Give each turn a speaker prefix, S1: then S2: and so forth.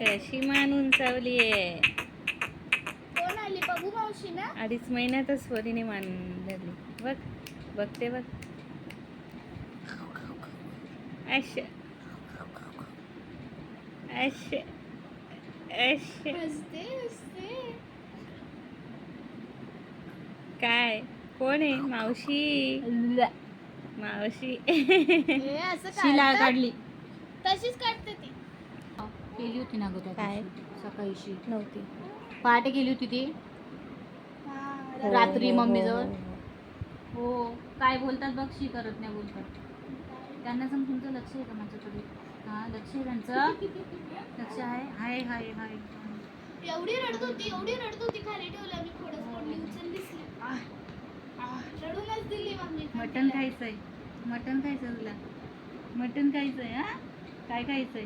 S1: कशी मान उंचावलीये.
S2: कोण आली बघू मावशी ना.
S1: 2.5 महिन्यातच पोरीने मान धरली. बघ बघते बघ. अश अश अश
S2: हसते हसते.
S1: काय कोण आहे? मावशी. मावशी.
S2: हे असं
S3: शिला
S2: काढतात?
S3: काढली.
S2: तशीच काढते ती.
S3: केली होती ना गं त्या
S1: काय?
S3: दिवशी, सकाळीशी
S1: नव्हती.
S3: पहाटे केली होती ती
S2: हा,
S3: रात्री
S1: हो, हो,
S3: मम्मीजवळ.
S1: हो, हो.
S3: हो काय बोलतात बघ, शी करत नाही बोलतात. त्यांना सांग तुमचं लक्ष आहे का माझ्याकडे? हा लक्ष आहे त्यांचं. लक्ष आहे. हाय हाय हाय.
S2: एवढी रडत होती खाली ठेवलं मी थोडंसं कोंडी उचललीच नाही. रडूनच दिली मम्मी.
S3: मटण खायचंय, मटण खायचं तुला. मटण खायचंय. हा काय खायचंय?